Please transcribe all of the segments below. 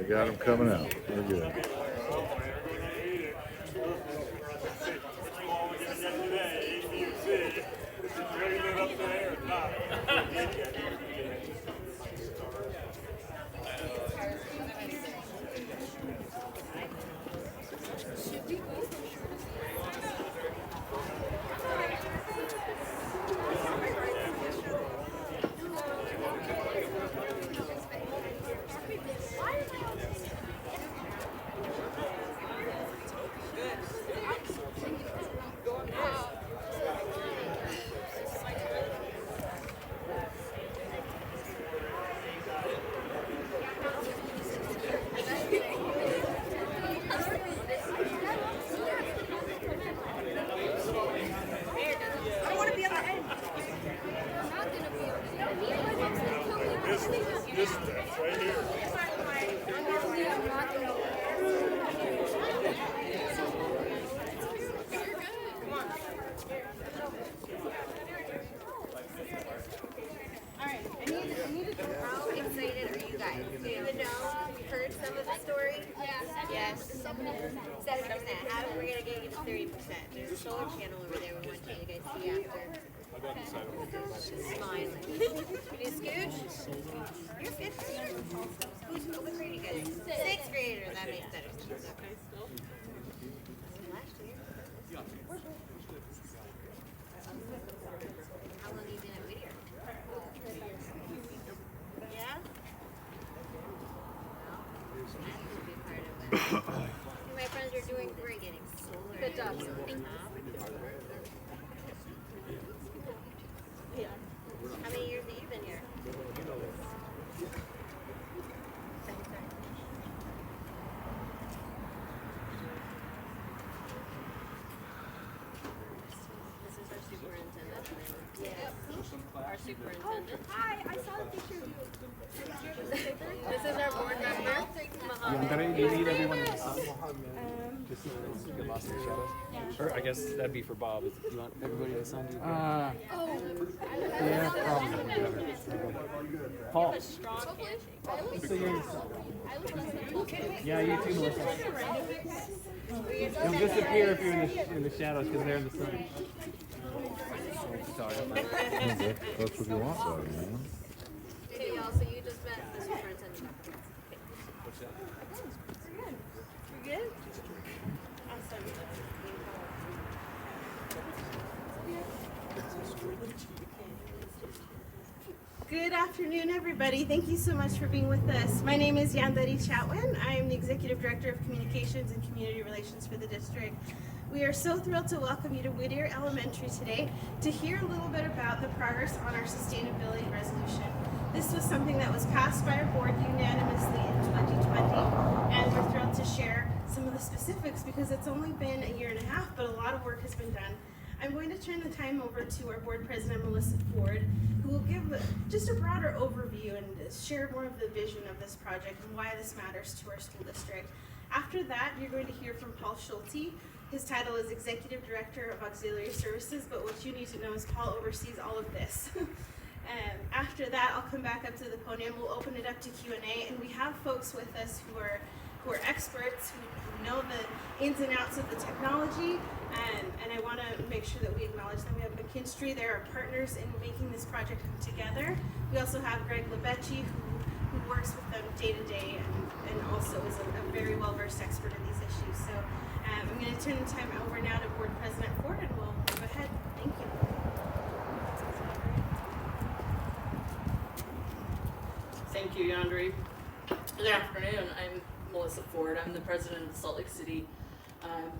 got them coming out. We're good. How excited are you guys? Do you know? Heard some of the story? Yes. 70%. How are we gonna get it to 30%? There's a solar panel over there we want you guys to see after. She's smiling. You do Scooch? You're fifth grader. What grade are you guys? Sixth grader. That makes better sense. Okay. Last year. How long have you been at Whittier? Yeah? My friends are doing great getting solar. Good job. How many years have you been here? This is our superintendent. Yes. Our superintendent. Hi, I saw a picture of you. This is our board member. You need everyone just so you get lost in the shadows? Or I guess that'd be for Bob. You want everybody to sign you? Yeah, probably. Paul. So you're yeah, you too, Melissa. You'll disappear if you're in the shadows because they're in the sun. Sorry. That's what you want, though, man. Okay, y'all, so you just met the superintendent. You good? Awesome. Good afternoon, everybody. Thank you so much for being with us. My name is Yandari Chatwin. I am the Executive Director of Communications and Community Relations for the district. We are so thrilled to welcome you to Whittier Elementary today to hear a little bit about the progress on our sustainability resolution. This was something that was passed by our board unanimously in 2020, and we're thrilled to share some of the specifics because it's only been a year and a half, but a lot of work has been done. I'm going to turn the time over to our board president, Melissa Ford, who will give just a broader overview and share more of the vision of this project and why this matters to our school district. After that, you're going to hear from Paul Schulte. His title is Executive Director of Auxiliary Services, but what you need to know is Paul oversees all of this. And after that, I'll come back up to the podium. We'll open it up to Q&A, and we have folks with us who are experts, who know the ins and outs of the technology, and I want to make sure that we acknowledge them. We have McKinstry, they're our partners in making this project come together. We also have Greg Lebecci, who works with them day to day and also is a very well-versed expert in these issues. So I'm going to turn the time over now to Board President Ford, and we'll move ahead. Thank you. Thank you, Yandri. Good afternoon. I'm Melissa Ford. I'm the president of the Salt Lake City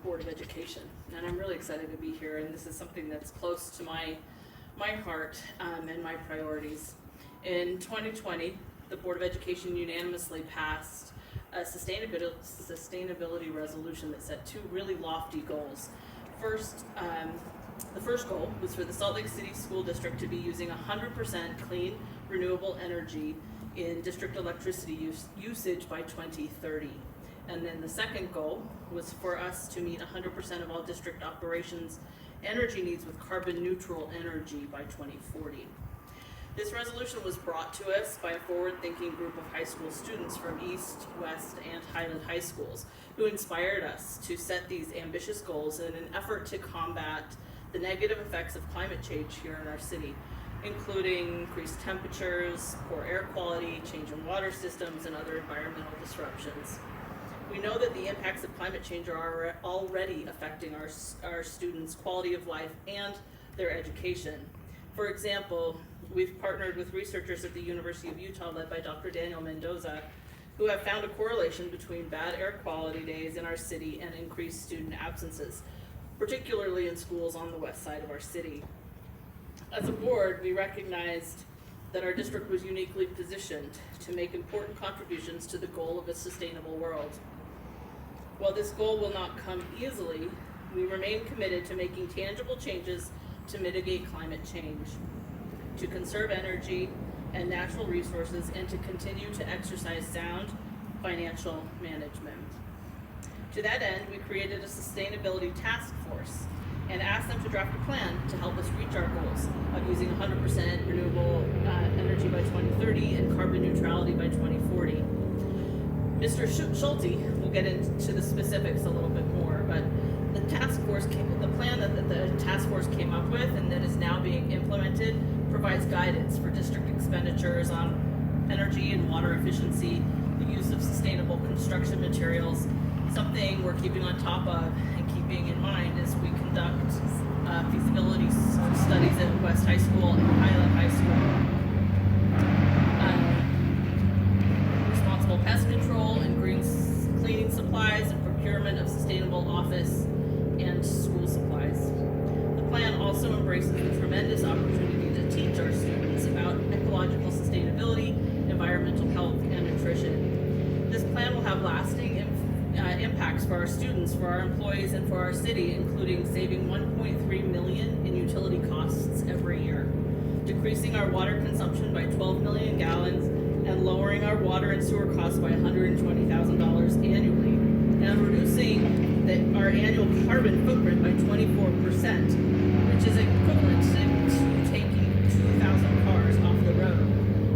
Board of Education, and I'm really excited to be here. And this is something that's close to my heart and my priorities. In 2020, the Board of Education unanimously passed a sustainability resolution that set two really lofty goals. First, the first goal was for the Salt Lake City School District to be using 100% clean, renewable energy in district electricity usage by 2030. And then the second goal was for us to meet 100% of all district operations energy needs with carbon neutral energy by 2040. This resolution was brought to us by a forward-thinking group of high school students from East, West, and Highland high schools who inspired us to set these ambitious goals in an effort to combat the negative effects of climate change here in our city, including increased temperatures, poor air quality, change in water systems, and other environmental disruptions. We know that the impacts of climate change are already affecting our students' quality of life and their education. For example, we've partnered with researchers at the University of Utah led by Dr. Daniel Mendoza, who have found a correlation between bad air quality days in our city and increased student absences, particularly in schools on the west side of our city. As a board, we recognized that our district was uniquely positioned to make important contributions to the goal of a sustainable world. While this goal will not come easily, we remain committed to making tangible changes to mitigate climate change, to conserve energy and natural resources, and to continue to exercise sound financial management. To that end, we created a sustainability task force and asked them to draft a plan to help us reach our goals of using 100% renewable energy by 2030 and carbon neutrality by 2040. Mr. Schulte will get into the specifics a little bit more, but the plan that the task force came up with and that is now being implemented provides guidance for district expenditures on energy and water efficiency, the use of sustainable construction materials, something we're keeping on top of and keeping in mind as we conduct feasibility studies at West High School and Highland High School. Responsible pest control and green cleaning supplies and procurement of sustainable office and school supplies. The plan also embraces the tremendous opportunity to teach our students about ecological sustainability, environmental health, and nutrition. This plan will have lasting impacts for our students, for our employees, and for our city, including saving $1.3 million in utility costs every year, decreasing our water consumption by 12 million gallons, and lowering our water and sewer costs by $120,000 annually, and reducing our annual carbon footprint by 24%, which is equivalent to taking 2,000 cars off the road.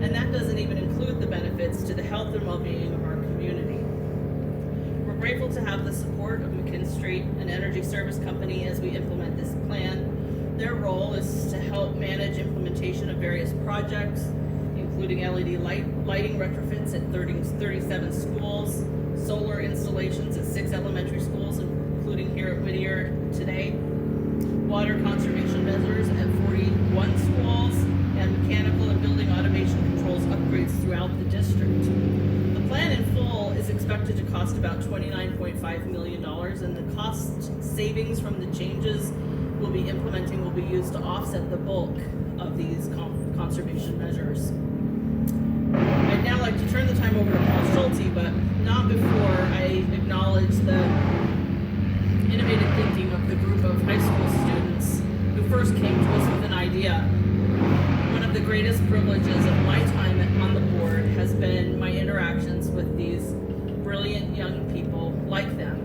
And that doesn't even include the benefits to the health and well-being of our community. We're grateful to have the support of McKinstry, an energy service company, as we implement this plan. Their role is to help manage implementation of various projects, including LED lighting retrofits at 37 schools, solar installations at 6 elementary schools, including here at Whittier today, water conservation measures at 41 schools, and mechanical and building automation controls upgrades throughout the district. The plan in full is expected to cost about $29.5 million, and the cost savings from the changes we'll be implementing will be used to offset the bulk of these conservation measures. I'd now like to turn the time over to Paul Schulte, but not before I acknowledge the innovative thinking of the group of high school students who first came to us with an idea. One of the greatest privileges of my time on the board has been my interactions with these brilliant young people like them.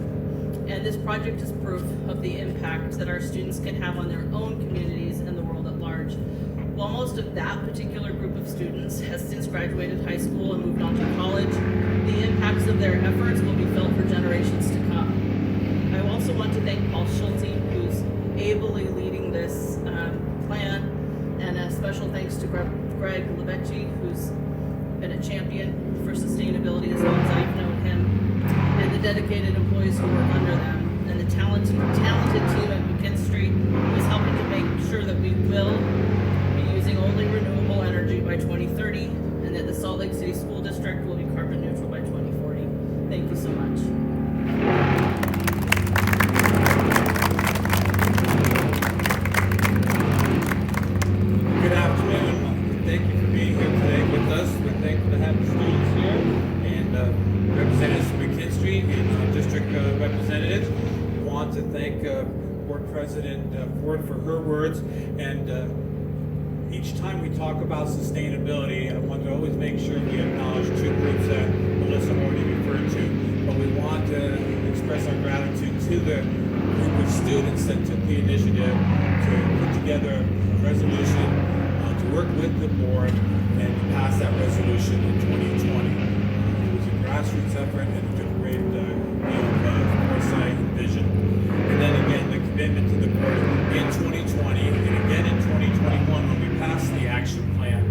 And this project is proof of the impact that our students can have on their own communities and the world at large. While most of that particular group of students has since graduated high school and moved on to college, the impacts of their efforts will be felt for generations to come. I also want to thank Paul Schulte, who's ably leading this plan, and a special thanks to Greg Levecchi, who's been a champion for sustainability as long as I've known him, and the dedicated employees who work under them, and the talented team at McKinstry who is helping to make sure that we will using only renewable energy by 2030, and that the Salt Lake City School District will be carbon neutral by 2040. Thank you so much. Good afternoon. Thank you for being here today with us. We're thankful to have the students here and representatives from McKinstry and district representatives. We want to thank Board President Ford for her words, and each time we talk about sustainability, I want to always make sure we acknowledge two groups that Melissa already referred to, but we want to express our gratitude to the group of students that took the initiative to put together a resolution to work with the board and pass that resolution in 2020. It was a grassroots effort and it took great deal of foresight and vision. And then again, the commitment to the board in 2020 and again in 2021 when we passed the action plan,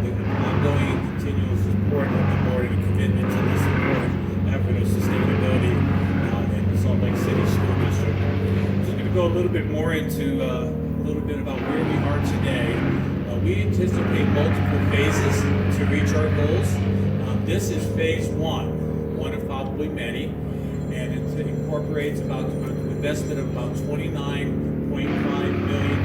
the ongoing and continual support of the board and a commitment to the support effort of sustainability in the Salt Lake City School District. So I'm going to go a little bit more into a little bit about where we are today. We anticipate multiple phases to reach our goals. This is phase one of probably many, and it incorporates about an investment of about $29.5 million.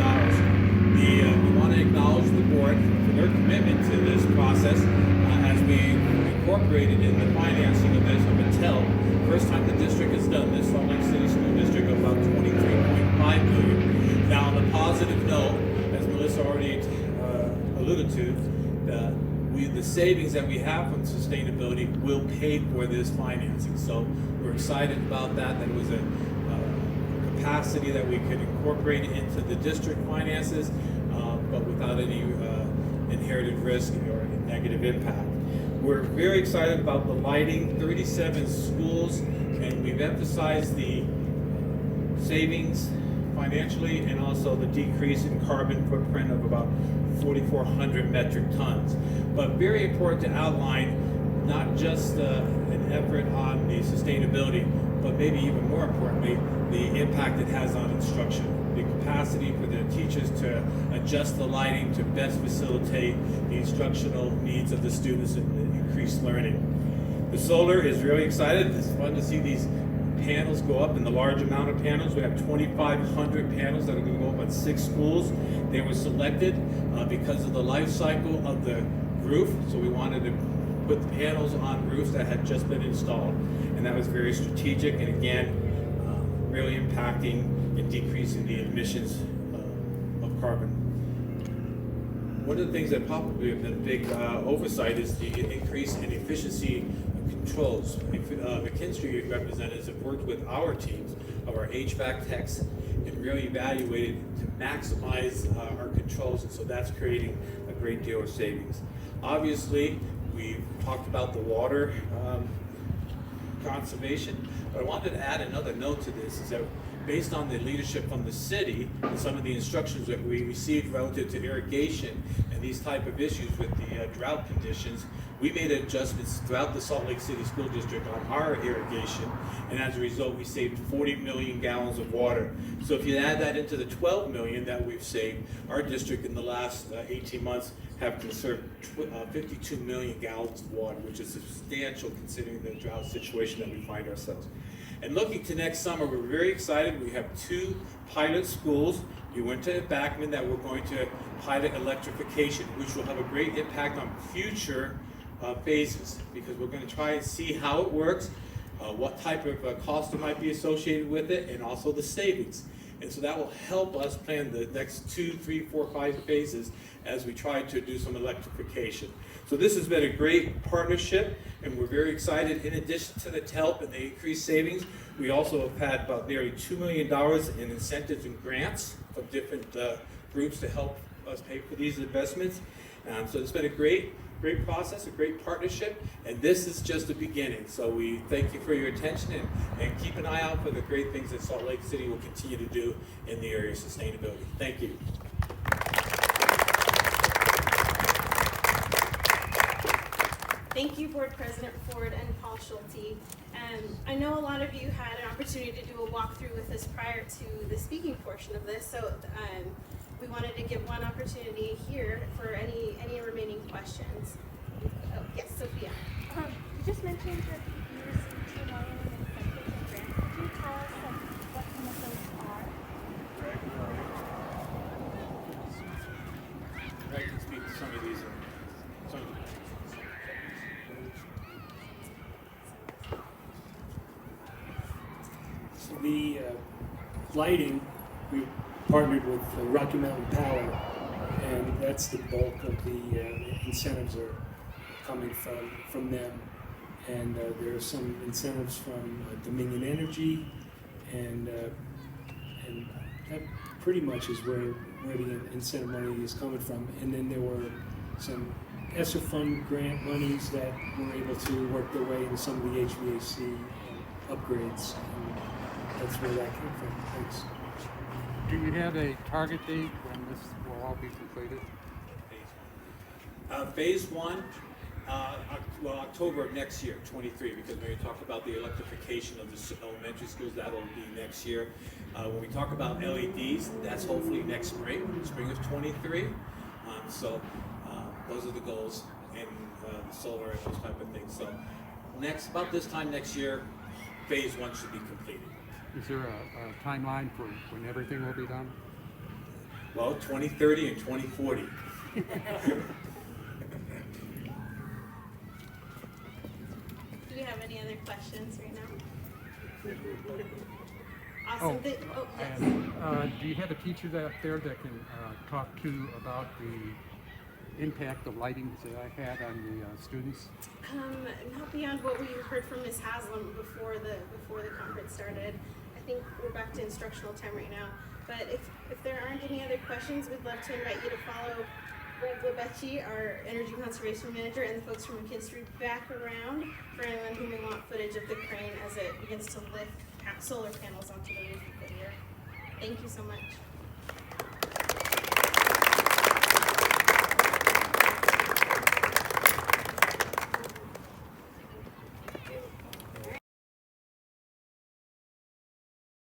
We want to acknowledge the board for their commitment to this process as we incorporated in the financing of this of a TELP. First time the district has done this, Salt Lake City School District, of about $23.5 million. Now, on a positive note, as Melissa already alluded to, the savings that we have from sustainability will pay for this financing. So we're excited about that. That was a capacity that we could incorporate into the district finances, but without any inherited risk or negative impact. We're very excited about the lighting, 37 schools, and we've emphasized the savings financially and also the decrease in carbon footprint of about 4,400 metric tons. But very important to outline not just an effort on the sustainability, but maybe even more importantly, the impact it has on instruction. The capacity for the teachers to adjust the lighting to best facilitate the instructional needs of the students and increase learning. The solar is really excited. It's fun to see these panels go up in the large amount of panels. We have 2,500 panels that are going to go up on 6 schools. They were selected because of the life cycle of the roof. So we wanted to put the panels on roofs that had just been installed. And that was very strategic and again, really impacting and decreasing the emissions of carbon. One of the things that probably have been a big oversight is the increase in efficiency controls. McKinstry representatives have worked with our teams of our HVAC techs and really evaluated to maximize our controls, and so that's creating a great deal of savings. Obviously, we've talked about the water conservation, but I wanted to add another note to this, is that based on the leadership from the city and some of the instructions that we received relative to irrigation and these type of issues with the drought conditions, we made adjustments throughout the Salt Lake City School District on our irrigation, and as a result we saved 40 million gallons of water. So if you add that into the 12 million that we've saved, our district in the last 18 months have conserved 52 million gallons of water, which is substantial considering the drought situation that we find ourselves. And looking to next summer, we're very excited. We have 2 pilot schools. We went to Backman that we're going to pilot electrification, which will have a great impact on future phases, because we're going to try and see how it works, what type of cost there might be associated with it, and also the savings. And so that will help us plan the next 2, 3, 4, 5 phases as we try to do some electrification. So this has been a great partnership, and we're very excited. In addition to the TELP and the increased savings, we also have had about nearly $2 million in incentives and grants from different groups to help us pay for these investments. So it's been a great process, a great partnership, and this is just the beginning. So we thank you for your attention, and keep an eye out for the great things that Salt Lake City will continue to do in the area of sustainability. Thank you. Thank you, Board President Ford and Paul Schulte. I know a lot of you had an opportunity to do a walkthrough with us prior to the speaking portion of this, so we wanted to give one opportunity here for any remaining questions. Oh, yes, Sophia. You just mentioned that you received $2 million in incentives and grants. Could you tell us what some of those are? I can speak to some of these. The lighting, we partnered with Rocky Mountain Power, and that's the bulk of the incentives are coming from them. And there are some incentives from Dominion Energy and that pretty much is where the incentive money is coming from. And then there were some ESSER fund grant monies that were able to work their way into some of the HVAC upgrades. And that's where that came from. Thanks. Do you have a target date when this will all be completed? Phase one, well, October of next year, 23, because when we talk about the electrification of the elementary schools, that'll be next year. When we talk about LEDs, that's hopefully next spring of 23. So those are the goals, and the solar and those type of things. So about this time next year, phase one should be completed. Is there a timeline for when everything will be done? Well, 2030 and 2040. Do we have any other questions right now? Awesome. Oh, Yes. do you have a teacher out there that can talk to about the impact of lighting that I had on the students? Not beyond what we heard from Ms. Haslam before the conference started. I think we're back to instructional time right now. But if there aren't any other questions, we'd love to invite you to follow Greg Lebecci, our Energy Conservation Manager, and the folks from McKinstry back around for anyone who may want footage of the crane as it begins to lift solar panels onto the roof of the year. Thank you so much.